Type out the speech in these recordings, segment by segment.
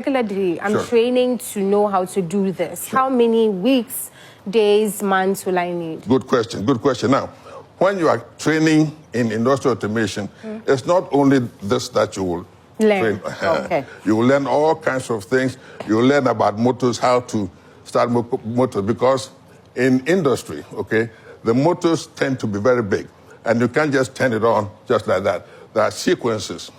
Regularly, I'm training to know how to do this. How many weeks, days, months will I need? Good question. Good question. Now, when you are training in industrial automation, it's not only this that you will learn. train. Okay. You will learn all kinds of things. You will learn about motors, how to start motors, because in industry, okay, the motors tend to be very big, and you can't just turn it on just like that. There are sequences,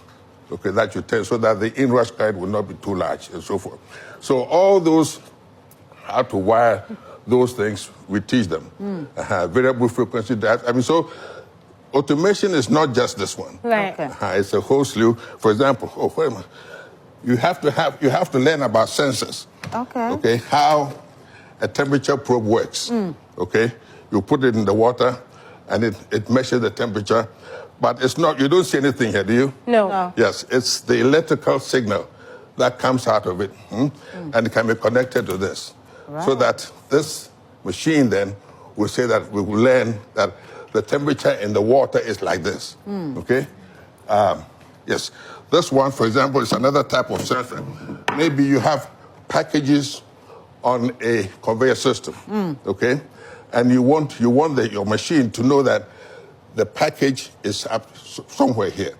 okay, that you test so that the inrush current will not be too large and so forth. So all those, how to wire those things, we teach them. Variable frequency drive. I mean, so automation is not just this one. Right. Okay. It's a whole slew. For example, wait a minute. You have to learn about sensors. Okay. Okay, how a temperature probe works. Okay, you put it in the water, and it measures the temperature. But it's not, you don't see anything here, do you? No. Yes, it's the electrical signal that comes out of it, and it can be connected to this. Right. So that this machine then will say that we will learn that the temperature in the water is like this, okay? Yes, this one, for example, is another type of sensor. Maybe you have packages on a conveyor system, okay? And you want your machine to know that the package is up somewhere here.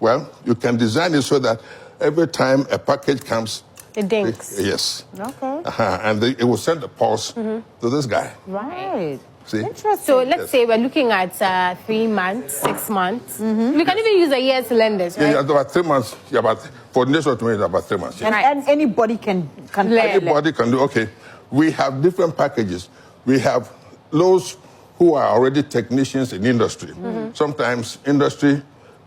Well, you can design it so that every time a package comes, it dinks. Yes. Okay. And it will send a pulse to this guy. Right. See? Interesting. So let's say we're looking at 3 months, 6 months. We can even use a year to learn this, right? Yeah, about 3 months. Yeah, for this automation, about 3 months. Yeah. And anybody can learn. Anybody can do. Okay, we have different packages. We have those who are already technicians in industry. Sometimes industry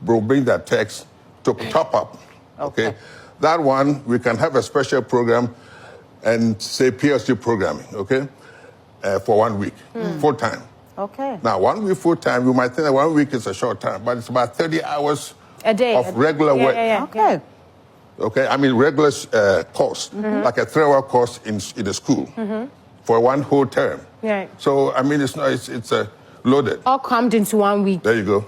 will bring their techs to top up. Okay. That one, we can have a special program and say PLC programming, okay, for 1 week, full time. Okay. Now, 1 week full time, you might think that 1 week is a short time, but it's about 30 hours a day of regular work. Okay. Okay, I mean regular course, like a 3-hour course in the school for one whole term. Right. So I mean, it's loaded. All crammed into 1 week. There you go.